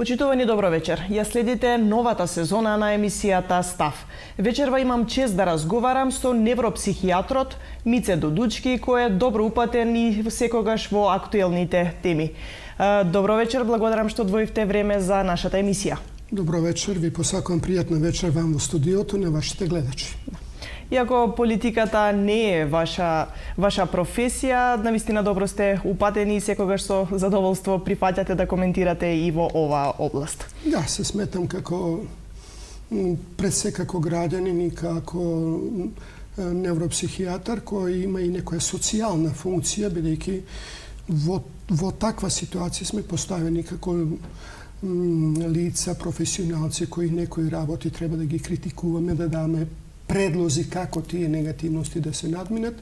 Почитувани, добро вечер. Ја следите новата сезона на емисијата Став. Вечерва имам чест да разговарам со невропсихијатрот Мице Додучки, кој е добро упатен и секогаш во актуелните теми. Добро вечер, благодарам што одвоивте време за нашата емисија. Добро вечер, ви посакувам пријатна вечер вам во студиото на вашите гледачи. Иако политиката не е ваша професија, навистина добро сте упатени и секогаш со задоволство прифаќате да коментирате и во оваа област. Да, се сметам како пред се како граѓанин и како невропсихијатар кој има и некоја социјална функција, бидејќи во таква ситуација сме поставени како лица, професионалци кои некои работи треба да ги критикуваме, да даме предлози како тие негативности да се надминат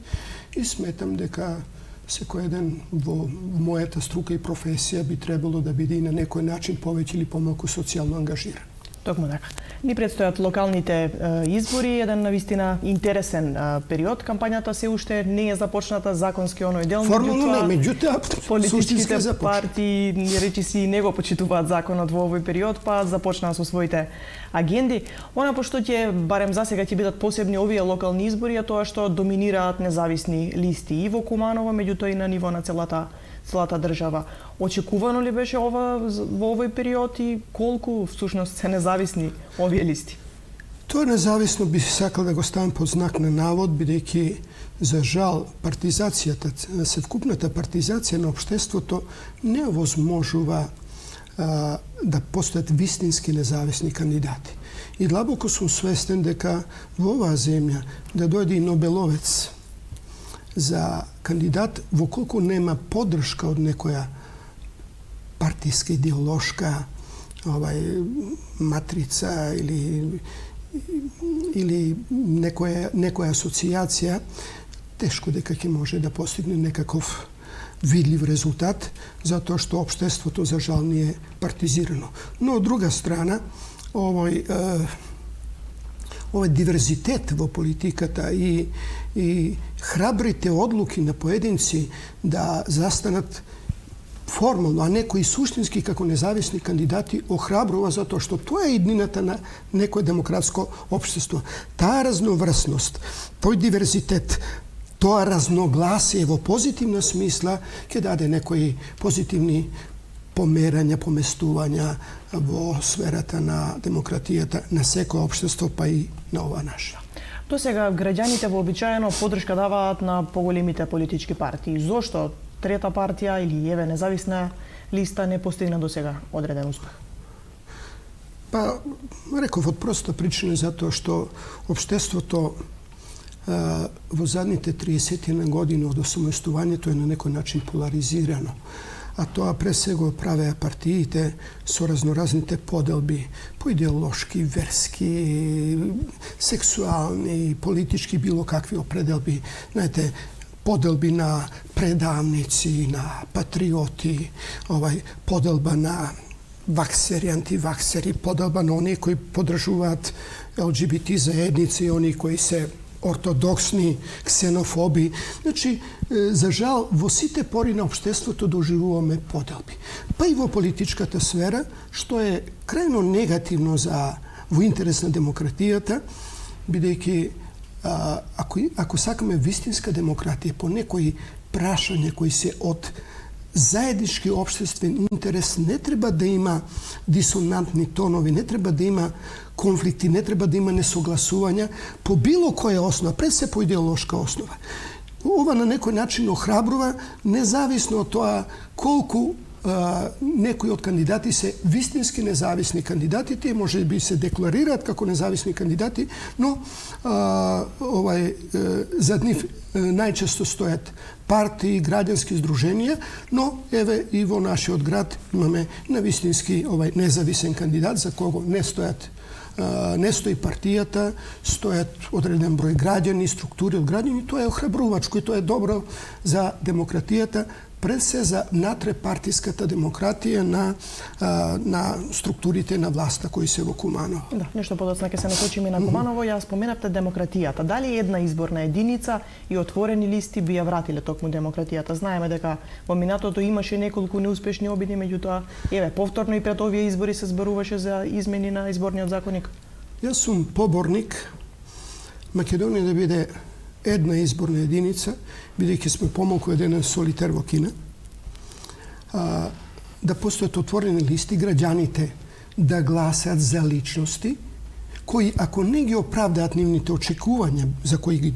и сметам дека секој еден во мојата струка и професија би требало да биде и на некој начин повеќе или помалку социјално ангажиран. Токму така. Ни предстојат локалните избори, еден навистина интересен период. Кампањата се уште не е започната, законски оној дел. Формално не, меѓутоа политичките партии речиси не го почитуваат законот во овој период, па започнаа со своите агенди. Она пошто ќе барем засега ќе бидат посебни овие локални избори, е тоа што доминираат независни листи и во Куманово, меѓутоа и на ниво на целата држава. Очекувано ли беше ова во овој период и колку всушност се независни овие листи? Тоа независно би сакал да го ставам под знак на навод, бидејќи за жал партизацијата, севкупната партизација на општеството не овозможува да постојат вистински независни кандидати. И длабоко сум свестен дека во оваа земја да дојде и Нобеловец за кандидат во колку нема поддршка од некоја партиска идеолошка матрица или некоја асоцијација, тешко дека ќе може да постигне некаков видлив резултат, затоа што општеството за жал не е партизирано. Но од друга страна, овој диверзитет во политиката и храбрите одлуки на поединци да застанат формално, а некои суштински како независни кандидати охрабрува затоа што тоа е иднината на некое демократско општество. Таа разноврсност, тој диверзитет, тоа разногласие во позитивна смисла ќе даде некои позитивни померања, поместувања во сферата на демократијата на секое општество, па и на ова наша. До сега граѓаните вообичаено поддршка даваат на поголемите политички партии. Зошто трета партија или еве независна листа не постигна до сега одреден успех? Па, реков од проста причина затоа што општеството во задните 30 години од осамостојувањето е на некој начин поларизирано. А тоа пред се го правеа партиите со разноразните поделби, по идеолошки, верски, сексуални, политички, било какви определби. Знаете, поделби на предавници, на патриоти, поделба на ваксери, антиваксери, поделба на оние кои поддржуваат ЛГБТ заедници и оние кои се ортодоксни, ксенофоби. Значи, за жал, во сите пори на општеството доживуваме поделби. Па и во политичката сфера, што е крајно негативно во интерес на демократијата, бидејќи ако сакаме вистинска демократија по некои прашања кои се од заеднички општествен интерес, не треба да има дисонантни тонови, не треба да има конфликти, не треба да има несогласувања по било која основа, пред се по идеолошка основа. Ова на некој начин охрабрува, независно од тоа колку некои од кандидати се вистински независни кандидати, тие може би се декларираат како независни кандидати, но зад нив најчесто стојат партии, граѓански здруженија, но еве и во нашиот град имаме навистински независен кандидат за кого не стои партијата, стојат одреден број граѓани, структури од граѓани, тоа е охрабрувачко и тоа е добро за демократијата, пред се за натрепартиската демократија на структурите на власта кои се во Куманово. Да, нешто подоцна ќе се насочиме на Куманово. Ја споменавте демократијата. Дали една изборна единица и отворени листи би ја вратиле токму демократијата? Знаеме дека во минатото имаше неколку неуспешни обиди, меѓутоа, повторно и пред овие избори се зборуваше за измени на изборниот законник. Јас сум поборник Македонија да биде една изборна единица, бидејќи сме помалку еден солитер во Кина, да постојат отворени листи, граѓаните да гласат за личности кои, ако не ги оправдаат нивните очекувања за кои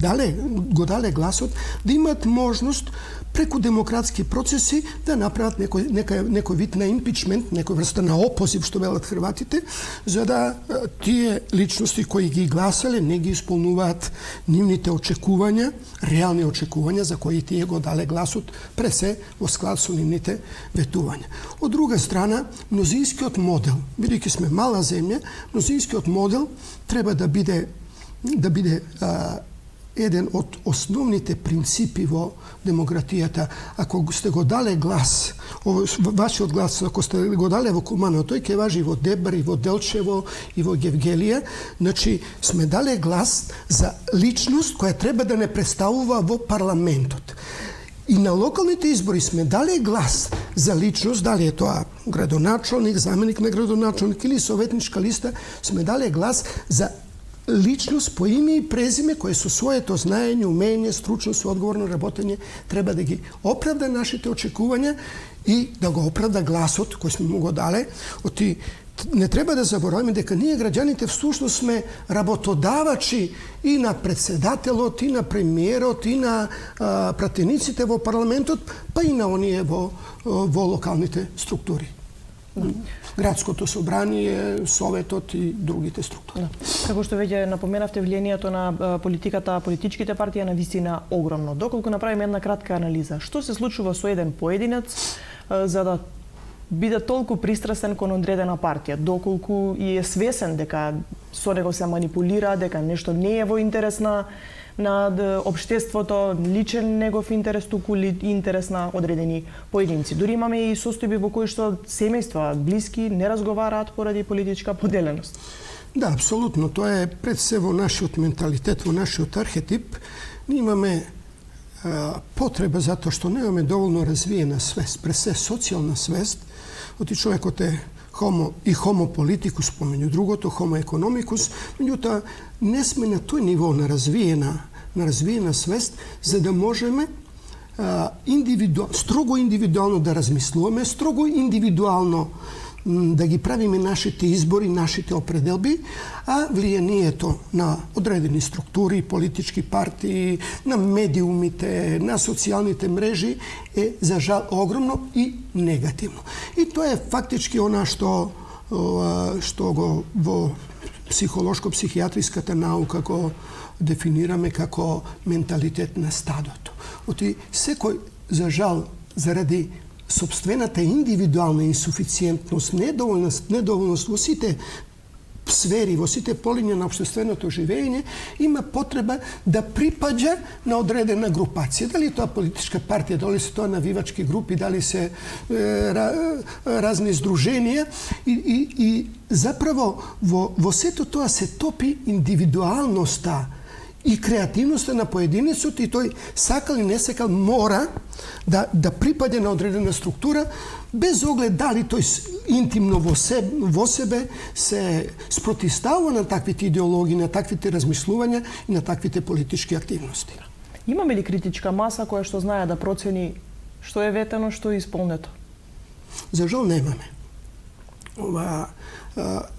го дале гласот, да имаат можност преку демократски процеси да направат некој вид на импичмент, некој врста на опозив, што велат хрватите, за да тие личности кои ги гласале не ги исполнуваат нивните очекувања, реални очекувања за кои тие го дале гласот, пресе во склад со нивните ветувања. Од друга страна, мнозинскиот модел, бидејќи сме мала земја, мнозинскиот модел треба да биде еден од основните принципи во демократијата. Ако сте го дале глас, вашиот глас, ако сте го дале во Куманово, тој ќе важи во Дебар, и во Делчево, и во Гевгелија, значи сме дале глас за личност која треба да не представува во парламентот. И на локалните избори сме дале глас за личност, дали е тоа градоначалник, заменик на градоначалник или советничка листа, сме дале глас за личност по име и презиме кој со своето знаење, умење, стручност, одговорно работење треба да ги оправда нашите очекувања и да го оправда гласот кој сме му го дале. Не треба да забораваме дека ние граѓаните всушност сме работодавачи и на председателот, и на премиерот, и на пратениците во парламентот, па и на оние во локалните структури. Градското собрание, советот и другите структури. Како што веќе напоменавте, влијанието на политиката, политичките партии е навистина огромно. Доколку направиме една кратка анализа, што се случува со еден поединец за да биде толку пристрасен кон одредена партија, доколку и е свесен дека со него се манипулира, дека нешто не е во интерес на општеството, личен негов интерес, туку интерес на одредени поединци. Дури имаме и состојби во кои што семејства, блиски, не разговараат поради политичка поделеност. Да, апсолутно. Тоа е пред се во нашиот менталитет, во нашиот архетип. Ние имаме потреба затоа што немаме доволно развиена свест, пред се социјална свест. Оти човекот е homo politicus, помеѓу другото, homo economicus, меѓутоа не сме на тој ниво на развиена свест, за да можеме строго индивидуално да размислуваме, строго индивидуално да ги правиме нашите избори, нашите определби, а влијанието на одредени структури, политички партии, на медиумите, на социјалните мрежи е за жал огромно и негативно. И тоа е фактички она што го во психолошко-психијатриската наука го дефинираме како менталитет на стадото. Оти секој, за жал, заради собствената индивидуална инсуфициентност, недоволност во сите сфери, во сите полиња на општественото живење, има потреба да припаѓа на одредена групација. Дали тоа политичка партија, дали се тоа навивачки групи, дали се разни здруженија. И заправо во сето тоа се топи индивидуалноста и креативноста на поединецот, и тој сакал и не сакал мора да припаѓа на одредена структура, без оглед дали тој интимно во себе се спротивстава на таквите идеологии, на таквите размислувања и на таквите политички активности. Имаме ли критичка маса која што знае да процени што е ветено, што е исполнето? За жал немаме.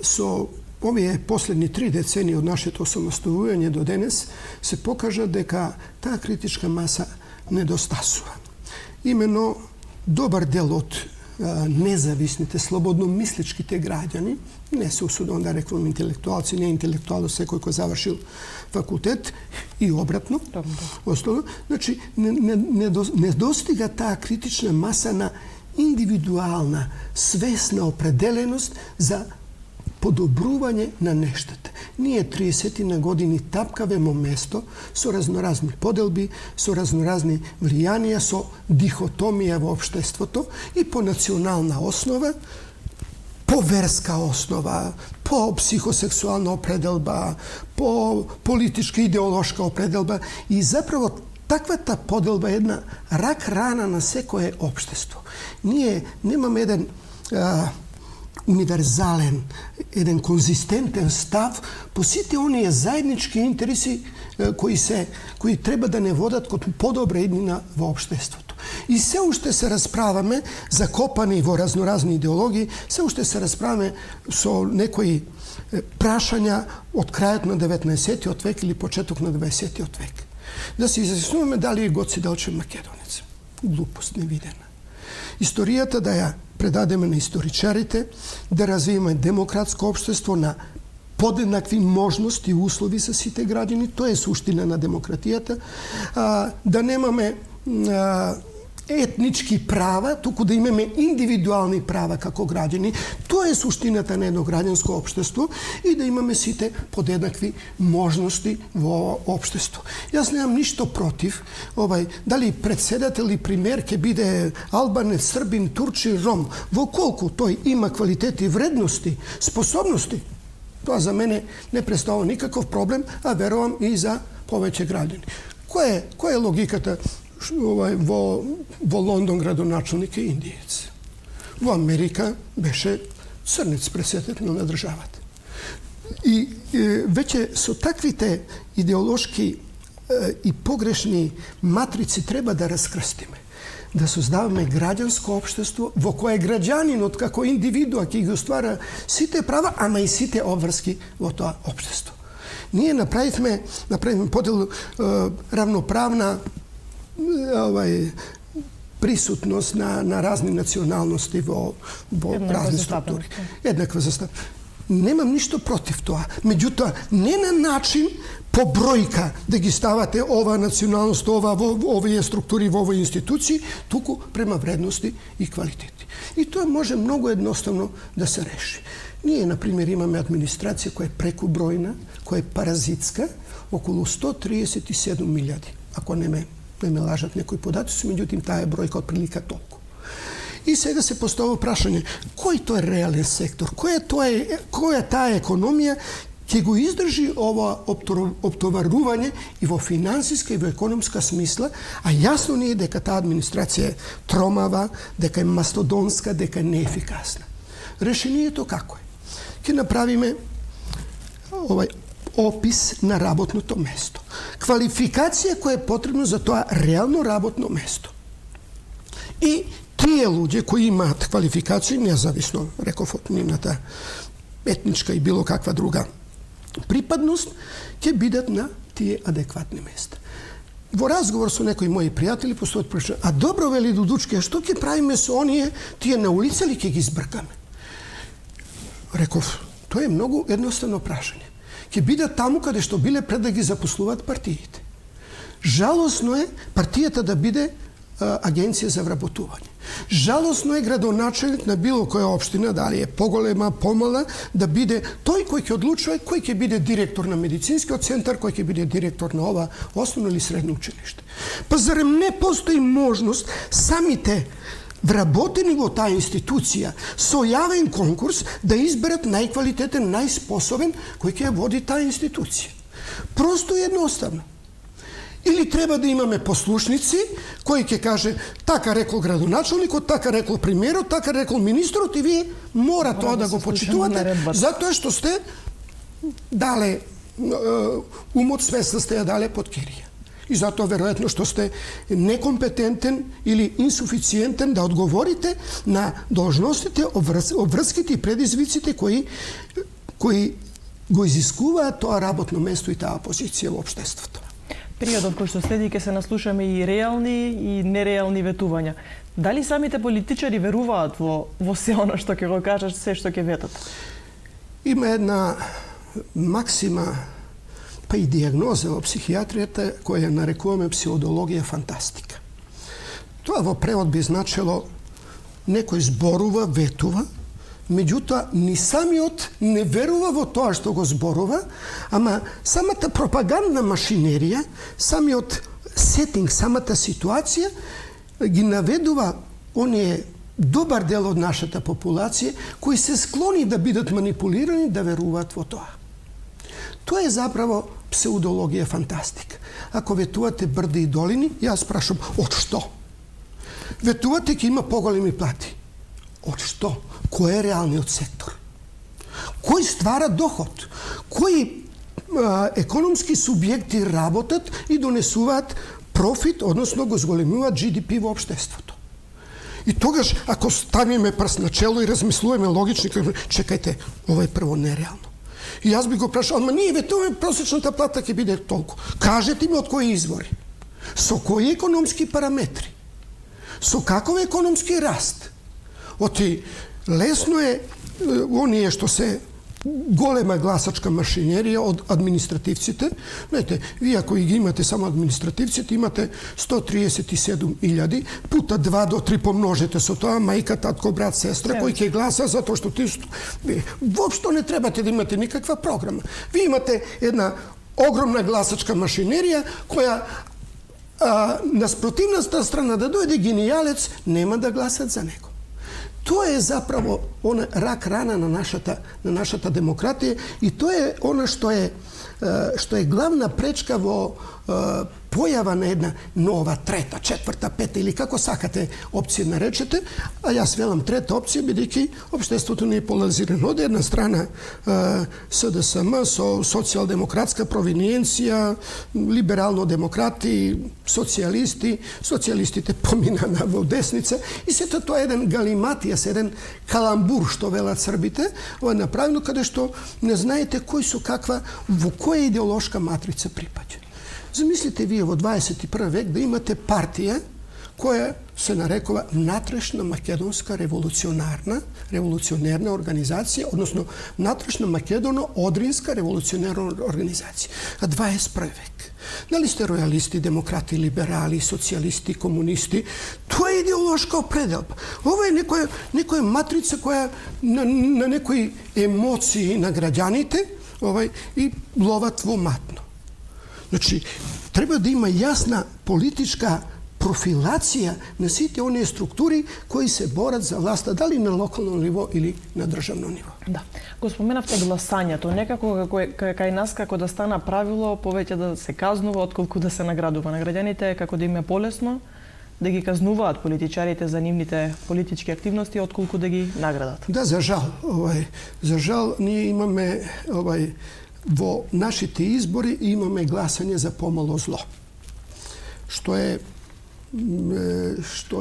Со овие последни 3 децении од нашето самостојување до денес се покажа дека таа критичка маса недостасува. Имено добар дел од независните, слободно мисличките граѓани, не се усудувам да рекувам интелектуалци, не интелектуално секој кој завршил факултет и обратно. Значи, не достига таа критична маса на индивидуална, свесна определеност за подобрување на нештата. Ние 30 години тапкавемо место со разноразни поделби, со разноразни влијанија, со дихотомија во општеството и по национална основа, по верска основа, по психосексуална определба, по политичка идеолошка определба и заправо таквата поделба е една рак рана на секое општество. Ние немаме еден универзален, еден конзистентен став по сите оние заеднички интереси кои треба да не водат кон подобра иднина во општеството. И се уште се расправаме, закопани во разноразни идеологии, се уште се расправаме со некои прашања од крајот на 19. век или почеток на 20. век. Да се изјаснуваме дали е Гоце Делчев македонец. Глупост невидена. Историјата да ја предадеме на историчарите, да развиеме демократско општество на подеднакви можности и услови со сите граѓани, тоа е суштина на демократијата, да немаме етнички права, туку да имаме индивидуални права како граѓани. Тоа е суштината на едно граѓанско општество и да имаме сите подеднакви можности во општество. Јас немам ништо против, дали председател и премиер ќе биде албанец, србин, турчин, ром, во колку тој има квалитети, вредности, способности. Тоа за мене не представува никаков проблем, а верувам и за повеќе граѓани. Која е логиката? Во Лондон градоначалник е индиец. Во Америка беше црнец председател на државата. И веќе со таквите идеолошки и погрешни матрици треба да раскрстиме. Да создаваме граѓанско општество во кое граѓанинот како индивидуа ќе ги оствара сите права, ама и сите обврски во тоа општество. Ние направивме подел равноправна присутност на разни националности во разни структури. Еднаква застапка. Немам ништо против тоа. Меѓутоа, не на начин по бројка да ги ставате ова националност, ова во овие структури, во овие институции, туку према вредности и квалитети. И тоа може многу едноставно да се реши. Ние, например, имаме администрација која е прекубројна, која е паразитска, околу 137.000, ако не ме лажат некои податоци, меѓутоа таа е бројка отприлика толку. И сега се поставува прашање, кој тоа е реален сектор, која таа економија ќе го издржи ова оптоварување и во финансиска и во економска смисла, а јасно ни е дека таа администрација е тромава, дека е мастодонска, дека е неефикасна. Решението како е? Ќе направиме опис на работното место. Квалификација која е потребна за тоа реално работно место. И тие луѓе кои имаат квалификација, независно, реков, од нивната етничка и било каква друга припадност, ќе бидат на тие адекватни места. Во разговор со некои мои пријатели постојат прашања, а добро, вели Дудучке, што ќе правиме со оние, тие на улица ли ќе ги збркаме? Реков, тоа е многу едноставно прашање. Ќе бидат таму каде што биле пред да ги запослуваат партиите. Жалосно е партијата да биде агенција за вработување. Жалосно е градоначелник на било која општина, дали е поголема, помала, да биде тој кој ќе одлучува кој ќе биде директор на медицинскиот центар, кој ќе биде директор на ова основно или средно училиште. Па зарем не постои можност самите вработени во таа институција со јавен конкурс да изберат најквалитетен, најспособен кој ќе води таа институција. Просто и едноставно. Или треба да имаме послушници кои ќе каже така рекол градоначалникот, така рекол премиерот, така рекол министрот и вие мора тоа да го почитувате затоа што сте дале умот, свеста сте ја дале под кирија. И затоа веројатно што сте некомпетентен или инсуфициентен да одговорите на должностите, обврските и предизвиците кои го изискуваат тоа работно место и таа позиција во општеството. Периодот кој што следи ќе се наслушаме и реални и нереални ветувања. Дали самите политичари веруваат во се она што ќе го кажат, се што ќе ветат? Има една максима, па и диагноза во психијатријата која нарекуваме псевдологија фантастика. Тоа во превод би значило некој зборува, ветува, меѓутоа ни самиот не верува во тоа што го зборува, ама самата пропагандна машинерија, самиот сетинг, самата ситуација ги наведува оние добар дел од нашата популација кои се склони да бидат манипулирани да веруваат во тоа. Тоа е заправо псевдологија фантастика. Ако ветувате брди и долини, јас прашам, од што? Ветувате ќе има поголеми плати. Од што? Кој е реалниот сектор? Кој ствара доход? Кои економски субјекти работат и донесуваат профит, односно го зголемуваат GDP во општеството? И тогаш, ако ставиме прст на чело и размислуваме логично, чекајте, ова е прво нереално. И јас би го прашал, ама ние ветуваме просечната плата ќе биде толку. Кажете ми од кои извори? Со кои економски параметри? Со каков економски раст? Оти, лесно е оние што се голема гласачка машинерија од административците. Знаете, вие ако ги имате само административците, имате 137.000 пута 2 до 3 помножете со тоа мајка, татко, брат, сестра кои ќе гласа затоа што ти воопшто не требате да имате никаква програма. Вие имате една огромна гласачка машинерија која на спротивната страна да дојде генијалец, нема да гласат за него. Тоа е заправо она рак рана на нашата демократија и тоа е она што е главна пречка во појава на една нова, трета, четврта, пета или како сакате опција наречете, а јас велам трета опција бидејќи општеството не е поларизирано. Од една страна СДСМ со социјалдемократска провиниенција, либерално-демократи, социјалисти, социјалистите помина во десница и сето тоа е еден галиматијас, еден каламбур што велат србите, ова е направено каде што не знаете кој со каква, во која идеолошка матрица припаѓа. Замислите вие во 21 век да имате партија која се нарекува Натрешна македонска револуционерна организација, односно Натрешна македоно-одринска револуционерна организација. А 21 век. Дали сте ројалисти, демократи, либерали, социјалисти, комунисти? Тоа е идеолошка определба. Ова е некоја матрица која на некои емоции на граѓаните и ловат во матно. Значи, треба да има јасна политичка профилација на сите оние структури кои се борат за власта, дали на локално ниво или на државно ниво. Да. Го споменавте гласањето. Некако кај нас како да стана правило повеќе да се казнува отколку да се наградува. На граѓаните како да им е полесно да ги казнуваат политичарите за нивните политички активности отколку да ги наградат. Да, за жал ние имаме во нашите избори имаме гласање за помало зло, што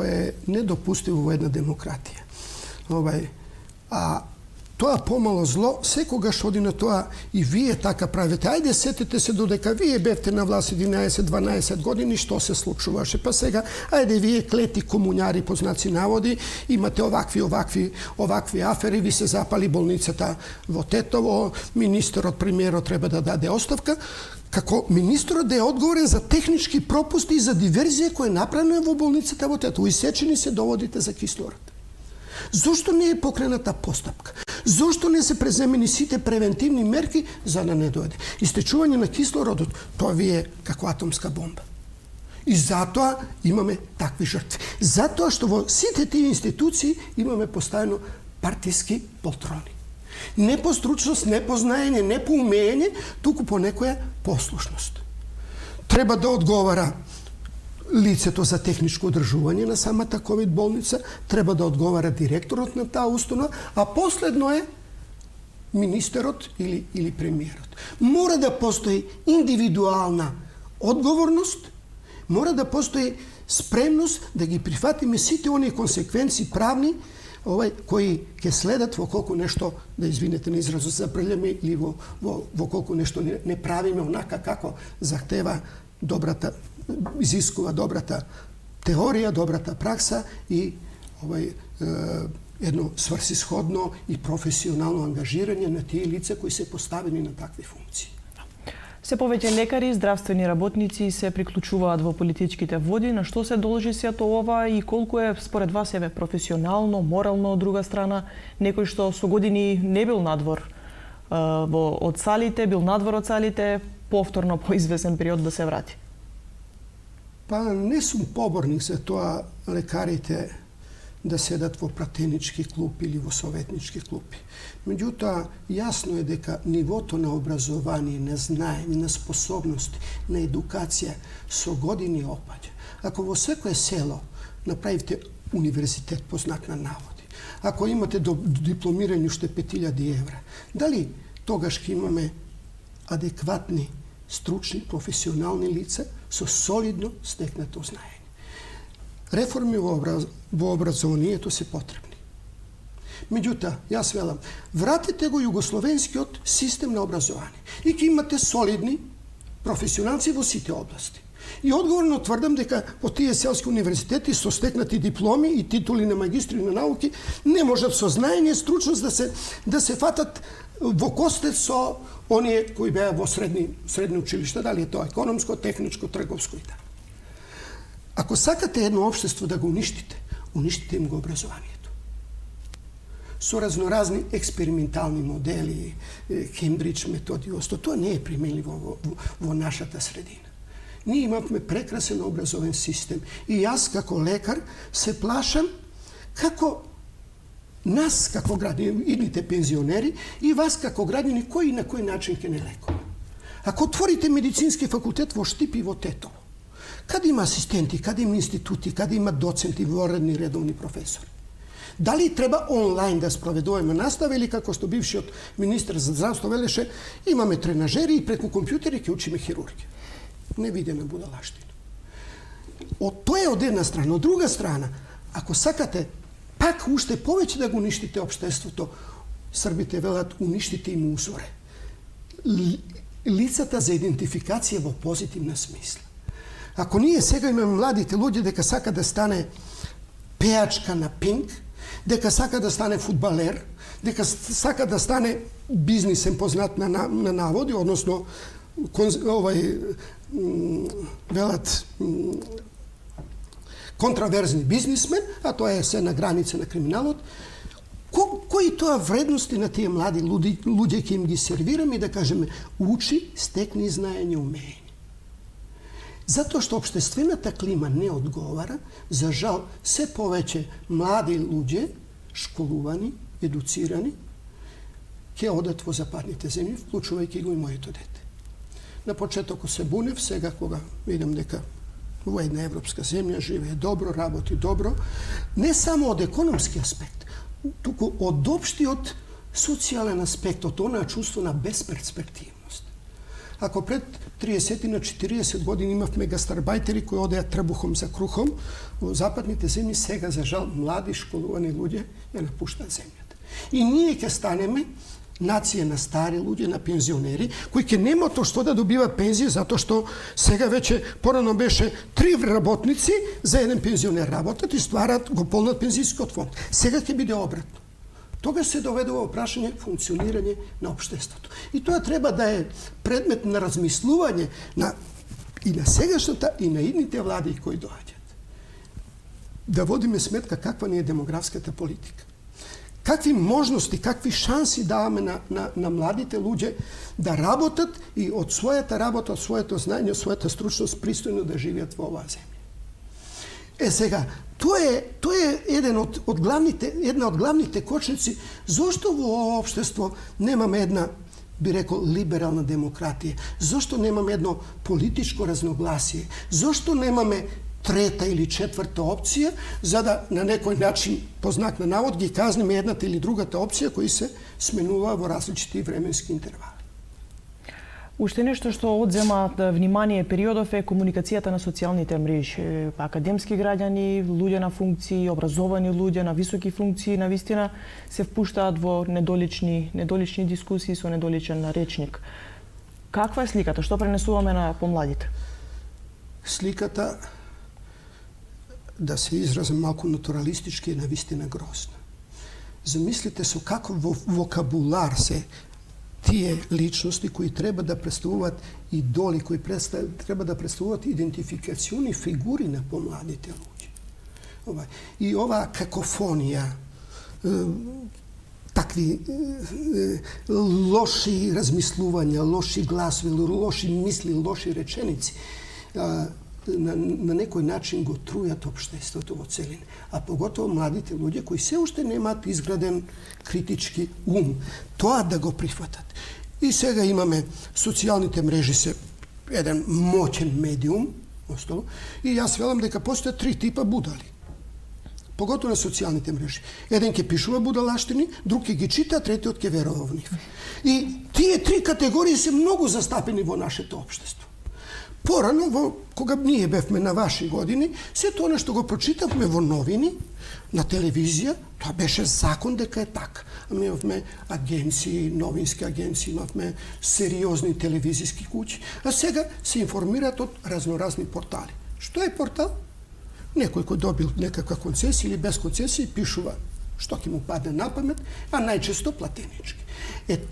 е недопустиво во една демократија. А тоа помало зло секогаш оди на тоа и вие така правите. Ајде сетете се додека вие бевте на власт 11-12 години, што се случуваше. Па сега, ајде вие клети комуњари по знаци наводи, имате овакви афери, ви се запали болницата во Тетово, министерот, премиерот треба да даде оставка, како министерот да е одговорен за технички пропусти и за диверзија која е направена во болницата во Тетово. Исечени се доводите за кислород. Зошто не е покрената постапка? Зошто не се преземени сите превентивни мерки за да не дојде? Истечување на кислородот, тоа ви е како атомска бомба. И затоа имаме такви жртви. Затоа што во сите тие институции имаме постојано партиски полтрони. Не по стручност, не по знаење, не по умење, туку по некоја послушност. Треба да одговара лицето за техничко одржување на самата ковид болница, треба да одговара директорот на таа установа, а последно е министерот или премиерот. Мора да постои индивидуална одговорност, мора да постои спремност да ги прифатиме сите оние консеквенции правни кои ќе следат во колку нешто, да извинете на изразот, запрелјаме или во колку нешто не правиме онака како захтева изискува добрата теорија, добрата пракса и едно сврсисходно и професионално ангажирање на тие лица кои се поставени на такви функции. Се повеќе лекари и здравствени работници се приклучуваат во политичките води. На што се должи сето ова и колку е според вас професионално, морално од друга страна некој што со години не бил надвор од салите, бил надвор од салите, повторно по извесен период да се врати? Па не сум поборник за тоа лекарите да седат во пратенички клупи или во советнички клупи. Меѓутоа, јасно е дека нивото на образование, на знаење, на способности, на едукација со години опаѓа. Ако во секое село направите универзитет по знак на наводи, ако имате до дипломирање уште 5000 евра, дали тогаш ќе имаме адекватни, стручни, професионални лица со солидно стекнато знаење? Реформи во образованието се потребни. Меѓутоа, јас велам, вратете го југословенскиот систем на образование и ќе имате солидни професионалци во сите области. И одговорно тврдам дека по тие селски универзитети со стекнати дипломи и титули на магистри на науки не можат со знаење, стручност да се фатат во костец со оние кои беа во средни училишта, дали е тоа економско, техничко, трговско и така. Ако сакате едно општество да го уништите, уништите им го образованието. Со разноразни експериментални модели, Кембридж методи, тоа не е применливо во нашата средина. Ние имавме прекрасен образовен систем и јас како лекар се плашам како нас како граѓани, идните пензионери и вас како граѓани, кој и на кој начин ќе не лекува. Ако отворите медицински факултет во Штип и во Тетово, каде има асистенти, каде има институти, каде има доценти, воредни редовни професори? Дали треба онлайн да спроведуваме настава или како што бившиот министар за здравство велеше, имаме тренажери и преку компјутери ќе учиме хирургија. Невидена будалаштина. Тоа е од една страна. Од друга страна, ако сакате пак уште повеќе да го уништите општеството, србите велат уништите им узоре. Лицата за идентификација во позитивна смисла. Ако ние сега имаме младите луѓе дека сака да стане пеачка на Пинк, дека сака да стане фудбалер, дека сака да стане бизнисен познат на наводи, односно велат контраверзни бизнисмен, а тоа е се на граница на криминалот, кои тоа вредности на тие млади луѓе ќе им ги сервираме и да кажеме учи, стекни знаење, умење. Затоа што општествената клима не одговара, за жал, се повеќе млади луѓе, школувани, едуцирани, ќе одат во западните земји, вклучувајќи го и моето дете. На почетокот се бунев, сега кога видам дека во една европска земја живее добро, работи добро, не само од економски аспект, туку од општиот социјален аспект, од онаа чувство на безперспективност. Ако пред 30 на 40 години имавме гастарбајтери кои одеа трбухом за крухом, во западните земји сега, за жал, млади школувани луѓе ја напуштаат земјата. И ние ќе станеме нација на стари луѓе, на пензионери, кои ќе нема тоа што да добиваат пензија, затоа што сега веќе порано беше 3 работници за еден пензионер работат и стварат го полнат пензијскиот фонд. Сега ќе биде обратно. Тогаш се доведува прашање функционирање на општеството. И тоа треба да е предмет на размислување и на сегашната и на идните влади кои доаѓаат. Да водиме сметка каква ни е демографската политика. Какви можности, какви шанси даваме на младите луѓе да работат и од својата работа, од своето знаење, од својата стручност пристојно да живеат во оваа земја. Сега, тоа е една од главните кочници зошто во ова општество немаме една, би рекол, либерална демократија, зошто немаме едно политичко разногласие, зошто немаме трета или четврта опција, за да на некој начин, по знак на навод, ги казниме едната или другата опција кои се сменува во различити временски интервали. Уште нешто што одзема внимание периодов е комуникацијата на социјалните мрежи. Академски граѓани, луѓе на функции, образовани луѓе на високи функции, навистина се впуштаат во недолични дискусии со недоличен речник. Каква е сликата? Што пренесуваме на помладите? Сликата, да се изразам малку натуралистички, е навистина грозна. Замислите со каков вокабулар се тие личности кои треба да представуваат идоли, кои треба да представуваат идентификациони фигури на помладите луѓе. И оваа какофонија, такви лоши размислувања, лоши гласови, лоши мисли, лоши реченици, на некој начин го трујат општеството во целина. А поготово младите луѓе кои се уште немаат изграден критички ум, тоа да го прифатат. И сега имаме социјалните мрежи се еден моќен медиум, остало, и јас велам дека постојат три типа будали. Поготово на социјалните мрежи. Еден ќе пишува будалаштини, друг ќе ги чита, третиот ќе верува во нив. И тие три категории се многу застапени во нашето општество. Порано, кога ние бевме на ваши години, сето она што го прочитавме во новини, на телевизија, тоа беше закон дека е така. Ми имавме агенции, новински агенции, имавме сериозни телевизиски куќи, а сега се информираат од разноразни портали. Што е портал? Некој кој добил некаква концесија или без концесија пишува што ќе му падне на памет, а најчесто платенички.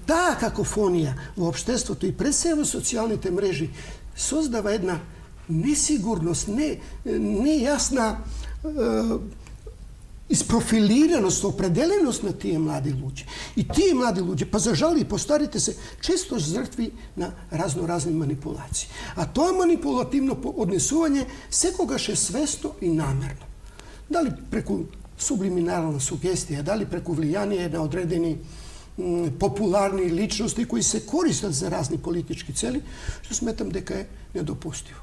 Таа какофонија во општеството и пред се во социјалните мрежи создава една несигурност, нејасна isprofiliranost, определеност на тие млади луѓе. И тие млади луѓе, па за жал и постарите се, често жртви на разноразни манипулации. А тоа манипулативно однесување секогаш е свесно и намерно. Дали преку сублиминарна сугестија, дали преку влијание на одредени популарни личности кои се користат за разни политички цели, што сметам дека е недопустиво.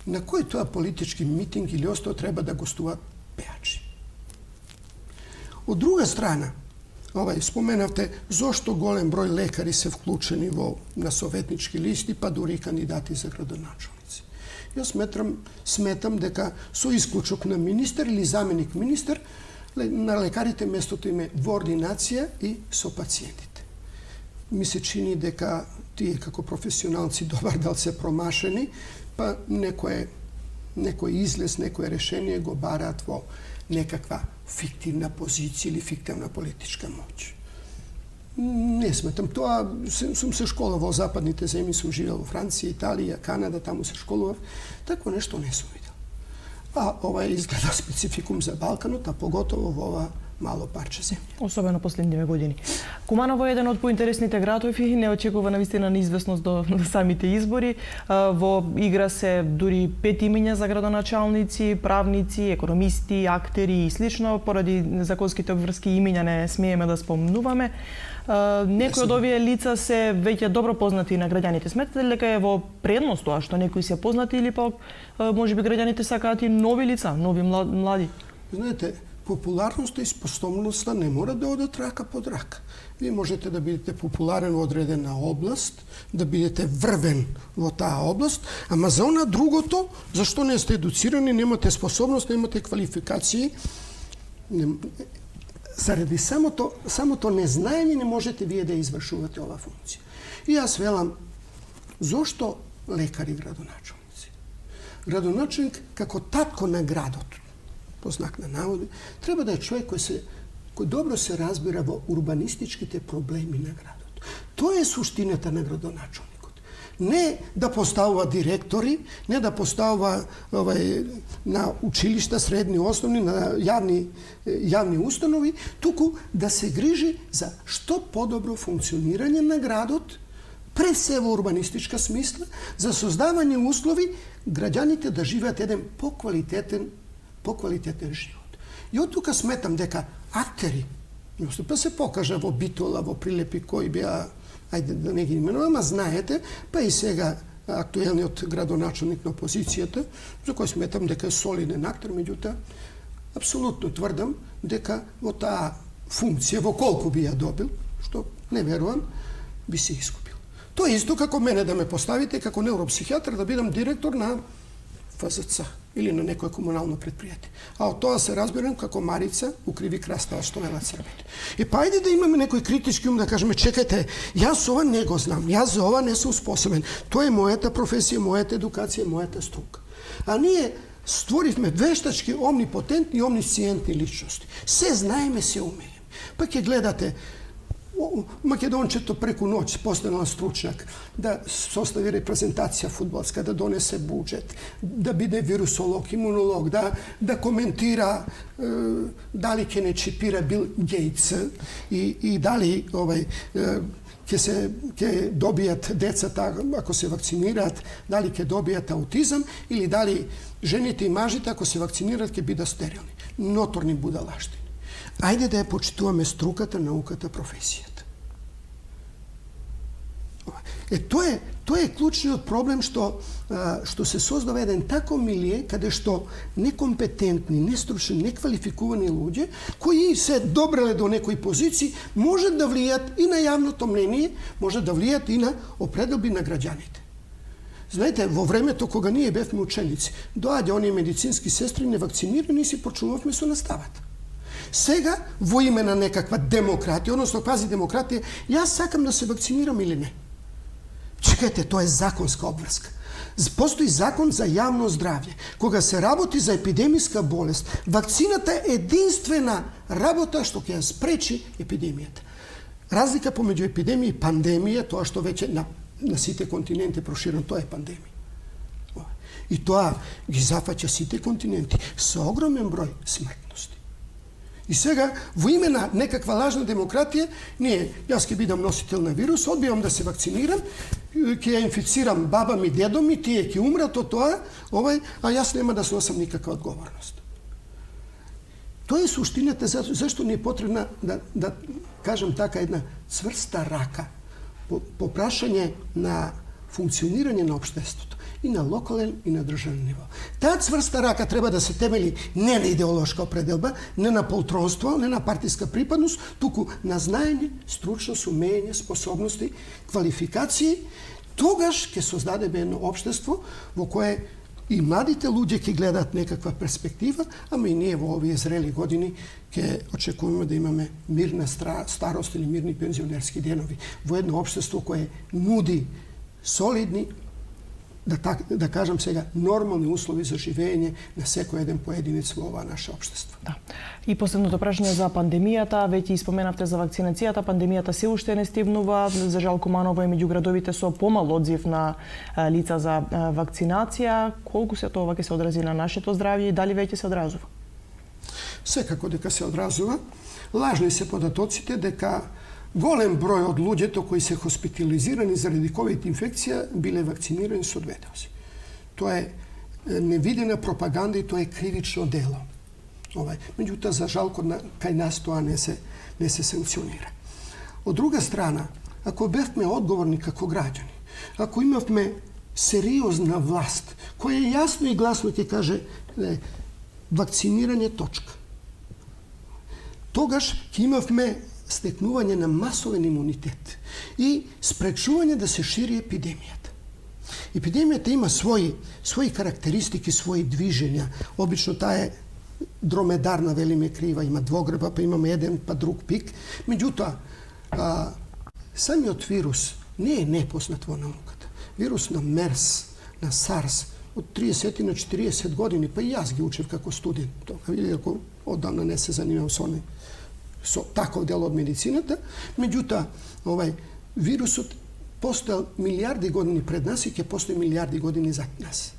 На кој тоа политички митинг или остро треба да гостуваат пејачи? Од друга страна, споменавте зошто голем број лекари се вклучени на советнички листи, па дури кандидати за градоначалници. Јас сметам дека со исклучок на министер или заменик министер, на лекарите местото им е во ординација и со пациентите. Ми се чини дека тие како професионалци добар дел се промашени, па некој излез, некој решение го бараат во некаква фиктивна позиција или фиктивна политичка моќ. Не сметам тоа, сум се школувал во западните земји, сум живеел во Франција, Италија, Канада, таму се школував, такво нешто не сум видел. А ова изгледа спецификум за Балканот, а поготово во ова мало парче земја. Особено последниве години. Куманово е еден од поинтересните градови и не очекува навистина неизвестност до самите избори. Во игра се дури 5 имиња за градоначалници, правници, економисти, актери и слично. Поради законските обврски имиња не смееме да спомнуваме. Некои од овие лица се веќе добро познати на граѓаните. Сметате ли дека е во предност тоа што некои се познати или пак можеби граѓаните сакаат и нови лица, нови млади? Знаете, популарноста и способноста не мора да одат рака под рака. Вие можете да бидете популарен во одредена област, да бидете врвен во таа област, ама за она другото, зашто не сте едуцирани, немате способност, немате квалификации, заради самото незнаење не можете вие да извршувате оваа функција. И јас велам, зошто лекари градоначалници? Градоначалник како татко на градот, по знак на наводи, треба да е човек кој добро се разбира во урбанистичките проблеми на градот. Тоа е суштината на градоначалникот. Не да поставува директори, не да поставува на училишта, средни, основни, на јавни установи, туку да се грижи за што подобро функционирање на градот, пред се во урбанистичка смисла, за создавање услови граѓаните да живеат еден поквалитетен живот. И од тука сметам дека актери, па се покажа во Битола, во прилепи кои беа, ајде да не ги именувам, а знаете, па и сега актуелниот градоначалник на опозицијата, за кој сметам дека е солиден актер, меѓутоа, апсолутно тврдам дека во таа функција, во колку би ја добил, што не верувам, би се искупил. Тоа е исто како мене да ме поставите како невропсихијатар да бидам директор на ФЗЦ или на некое комунално предпријатие. А од тоа се разберам како Марица укриви крастава што велат Србите. И па ајде да имаме некој критички ум да кажеме, чекајте, јас ова не го знам, јас за ова не сум способен. Тоа е мојата професија, мојата едукација, мојата струка. А ние створивме вештачки, омнипотентни и омнисциентни личности. Се знаеме, се умееме. Па ќе гледате Makedončeto preko noć postanala stručnjak, da se ostavi reprezentacija fudbalska, da donese budžet, da bude virusolog, imunolog, da komentira da li ke ne čipira Bill Gates i da li ke dobijat deca ako se vakcinirat, da li ke dobijat autizam ili da li ženite i mažite ako se vakcinirat ke bida sterilni. Notorni budalaštini. Ajde da je počituvаме струката, науката, професијата. To je ključni problem što se sozdava jedan tako milije kada što nekompetentni, nestručni, nekvalifikovani ljudi koji se dobrale do nekoj poziciji može da vlijat i na javno to mnenje, može da vlijat i na opredelbi na građanite. Знаете, во времето кога ние бевме ученици, доаѓа оние медицински сестри невакцинирани и си почнувавме со наставата. Сега, во име на некаква демократија, односно квази демократија, јас сакам да се вакцинирам или не. Чекајте, тоа е законска обврска. Постои закон за јавно здравје. Кога се работи за епидемиска болест, вакцината е единствена работа што ќе ја спречи епидемијата. Разлика помеѓу епидемија и пандемија, тоа што веќе на сите континенти проширено, тоа е пандемија. И тоа ги зафаќа сите континенти со огромен број смртности. И сега, во име на некаква лажна демократија, јас ќе бидам носител на вирус, одбивам да се вакцинирам, ќе ја инфицирам баба ми, дедо ми, тие ќе умрат од тоа, а јас нема да сносам никаква одговорност. Тоа е суштината зашто ни е потребна, да кажам така, една цврста рака по прашање на функционирање на општеството и на локален и на државен ниво. Таа цврста рака треба да се темели не на идеолошка определба, не на полтронство, не на партиска припадност, туку на знаење, стручност, умење, способности, квалификации. Тогаш ќе создадеме едно општество во кое и младите луѓе ќе гледат некаква перспектива, ама и ние во овие зрели години ќе очекуваме да имаме мирна старост или мирни пензионерски денови во едно општество кое нуди солидни, да кажам сега, нормални услови за живење на секој еден поединец во ова наше општество. Да. И последното прашање за пандемијата, веќе споменавте за вакцинацијата, пандемијата се уште не стигнува, за жал Куманово е меѓу градовите со помал одзив на лица за вакцинација. Колку се тоа ќе се одрази на нашето здравје и дали веќе се одразува? Секако дека се одразува. Лажни се податоците дека голем број од луѓето кои се хоспитализирани заради ковид инфекција биле вакцинирани со 2 дози. Тоа е невидена пропаганда и тоа е кривично дело. Меѓутоа, за жал, кај нас тоа не се санкционира. Од друга страна, ако бевме одговорни како граѓани, ако имавме сериозна власт, која јасно и гласно ќе каже вакцинирање точка, тогаш ќе имавме стекнување на масовен имунитет и спречување да се шири епидемијата. Епидемијата има своји карактеристики, своји движења. Обично таа е дромедарна, велиме крива, има двогреба, па имаме еден, па друг пик. Меѓутоа, самиот вирус не е непознат во науката. Вирус на МЕРС, на САРС, од 30 на 40 години, па и јас ги учев како студент, иако оддавна не се занимавам со таков дел од медицината. Меѓутоа, вирусот постоел милиарди години пред нас и ќе постои милиарди години зад нас.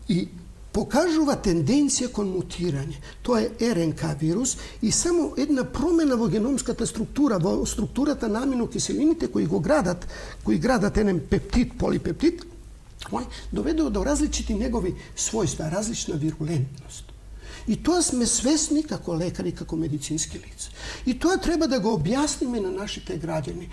И покажува тенденција кон мутирање. Тоа е РНК вирус и само една промена во геномската структура, во структурата на аминокиселините кои градат еден пептид, полипептид, доведува до различити негови својства, различна вирулентност. И тоа сме свесни како лекари, како медицински лица. И тоа треба да го објасниме на нашите граѓани.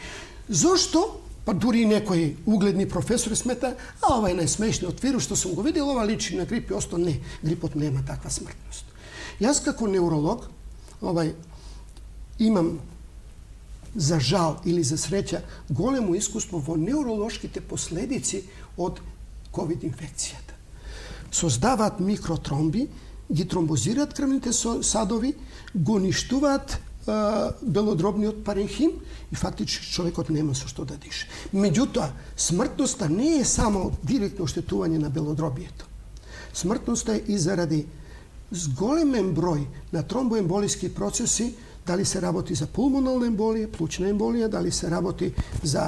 Зошто? Па дури и некои угледни професори смета, ова е најсмешниот вирус што сум го видел, ова личи на грип и осто не. Грипот нема таква смртност. Јас како невролог имам за жал или за среќа големо искуство во невролошките последици од ковид инфекцијата. Создаваат микротромби, ги тромбозираат крвните садови, го ништуваат белодробниот паренхим и фактички човекот нема со што да дише. Меѓутоа, смртноста не е само директно оштетување на белодробието. Смртноста е и заради зголемен број на тромбоемболиски процеси, Da li se работи за пулмонална емболија, плучна емболија, дали се работи за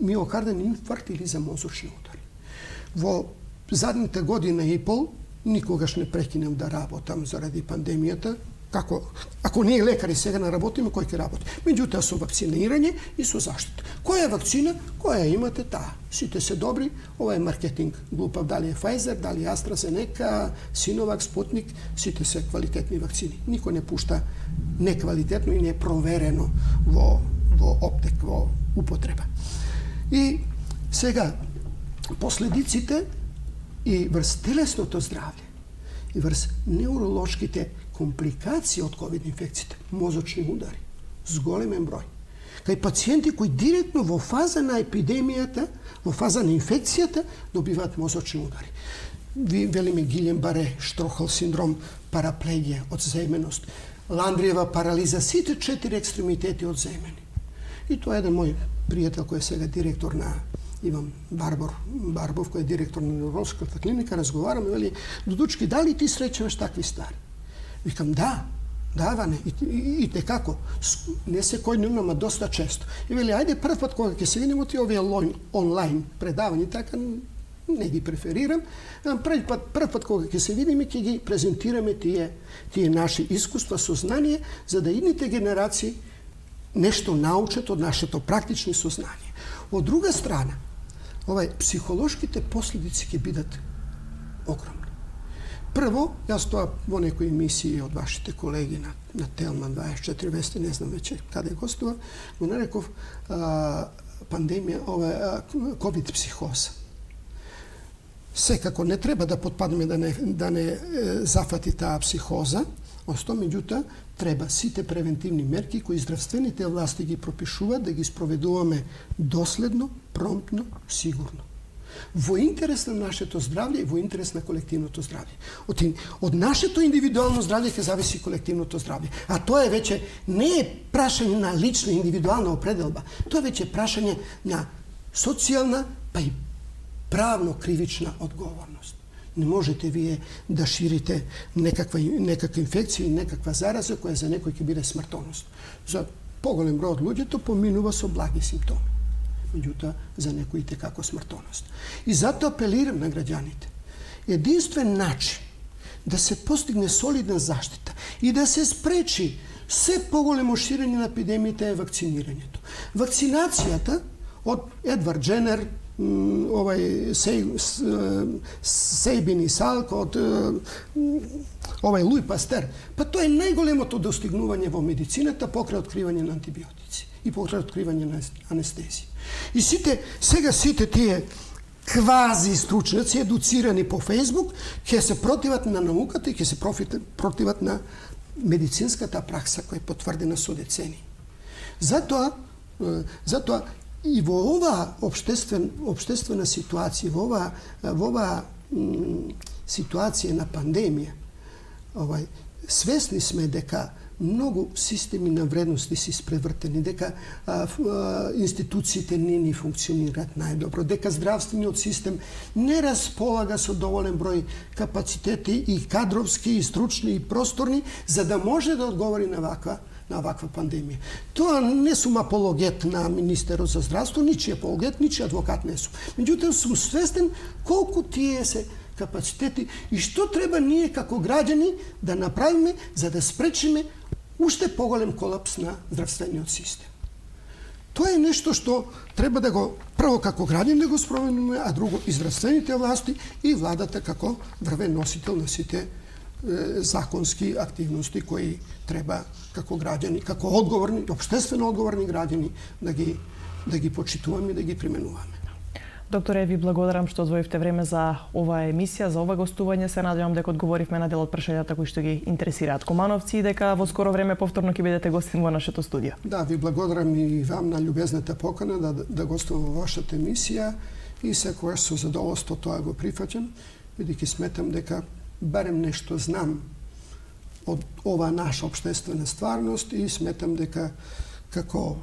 миокарден инфаркт или за мозочни удари. Во задните година и пол никогаш не прекинем да работам заради пандемијата. Ако ние лекари сега не работиме, кој ќе работи? Меѓутоа со вакцинирање и со заштита. Која е вакцина? Која имате таа? Сите се добри. Ова е маркетинг глупав. Дали е Pfizer, дали е AstraZeneca, Sinovac, Sputnik, сите се квалитетни вакцини. Никој не пушта неквалитетно и не е проверено во оптек, во употреба. И сега, последиците и врз телесното здравје, и врз неуролошките компликации од ковид инфекциите, мозочни удари, с големен број. Кај пациенти кои директно во фаза на епидемијата, во фаза на инфекцијата, добиваат мозочни удари. Ви велиме Гилјен-Баре, Штрохал синдром, параплегија, одземеност, Ландриева парализа, сите 4 екстремитети одземени. И тоа е еден мој пријател кој е сега директор на Иван Барбов, кој е директор на невролошката клиника, разговараме, вели, Дудучки, дали ти среќаваш такви стари? Викам, да, Ване, и како. Не секојдневно, ама доста често. И вели, ајде прв пат кога ќе се видиме ти овие онлайн предавања, така не ги преферирам. Прв пат кога ќе се видиме, ќе ги презентираме тие наши искуства, сознание, за да идните генерации нешто научат од нашето практични сознание. Од друга страна, психолошките последици ќе бидат огромни. Прво, јас тоа во некои емисии од вашите колеги на Телман 24 вести, не знам веќе каде гостува, го нареков пандемија, ковид психоза. Секако не треба да потпаднеме да не зафати таа психоза, меѓутоа треба сите превентивни мерки кои здравствените власти ги пропишуваат да ги спроведуваме доследно, промптно, сигурно. Во интерес на нашето здравје и во интерес на колективното здравје. Од нашето индивидуално здравје ќе зависи колективното здравје. А тоа е веќе не е прашање на лична индивидуална определба, тоа е веќе прашање на социјална па и правно кривична одговорност. Не можете вие да ширите некаква инфекција и некаква зараза која за некој ќе биде смртоносна. За поголем број од луѓето поминува со благи симптоми. Меѓутоа, за некоите како смртоност. И затоа апелирам на граѓаните. Единствен начин да се постигне солидна заштита и да се спречи се поголемо ширење на епидемијата е вакцинирањето. Вакцинацијата од Едвард Дженер, Сейбин и Салк, од Луи Пастер, па тоа е најголемото достигнување во медицината покрај откривање на антибиотици и покрај откривање на анестезија. И сега сите тие квази стручњаци едуцирани по Фејсбук ќе се противат на науката и ќе се противат на медицинската пракса која е потврдена со децени. Затоа и во оваа општествена ситуација, во оваа ситуација на пандемија, свесни сме дека многу системи на вредности се испревртени, дека институциите не ни функционираат најдобро, дека здравствениот систем не располага со доволен број капацитети и кадровски, и стручни, и просторни, за да може да одговори на ваква пандемија. Тоа не сум апологет на Министерот за здравство, ничи апологет, ничи адвокат не сум. Меѓутоа сум свестен колку тие се капацитети и што треба ние како граѓани да направиме за да спречиме уште поголем колапс на здравствениот систем. Тоа е нешто што треба да го прво како граѓани да го спроведуваме, а друго и здравствените власти и владата како врвен носител на сите законски активности кои треба како граѓани, како одговорни, општествено одговорни граѓани да ги почитуваме и да ги применуваме. Докторе, ви благодарам што одвоивте време за оваа емисија, за ова гостување. Се надевам дека одговоривме на дел од прашањата кои што ги интересираат комановци и дека во скоро време повторно ќе бидете гостин во нашето студио. Да, ви благодарам и вам на љубезната покана да гостувам во вашата емисија и секогаш со задоволство тоа го прифаќам, бидејќи сметам дека барем нешто знам од оваа наша општествена стварност и сметам дека како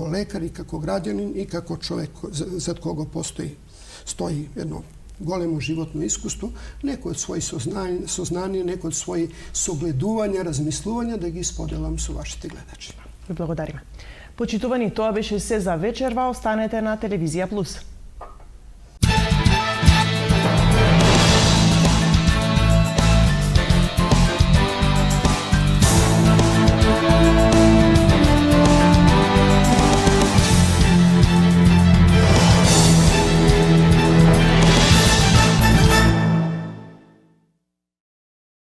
лекар, и како граѓанин, и како човек зад кого стои едно големо животно искуство, некој од своји сознание, некој од своји согледувања, размислувања да ги споделам со вашите гледачи. Ви благодариме. Почитувани, тоа беше се за вечерва. Останете на Телевизија Плюс.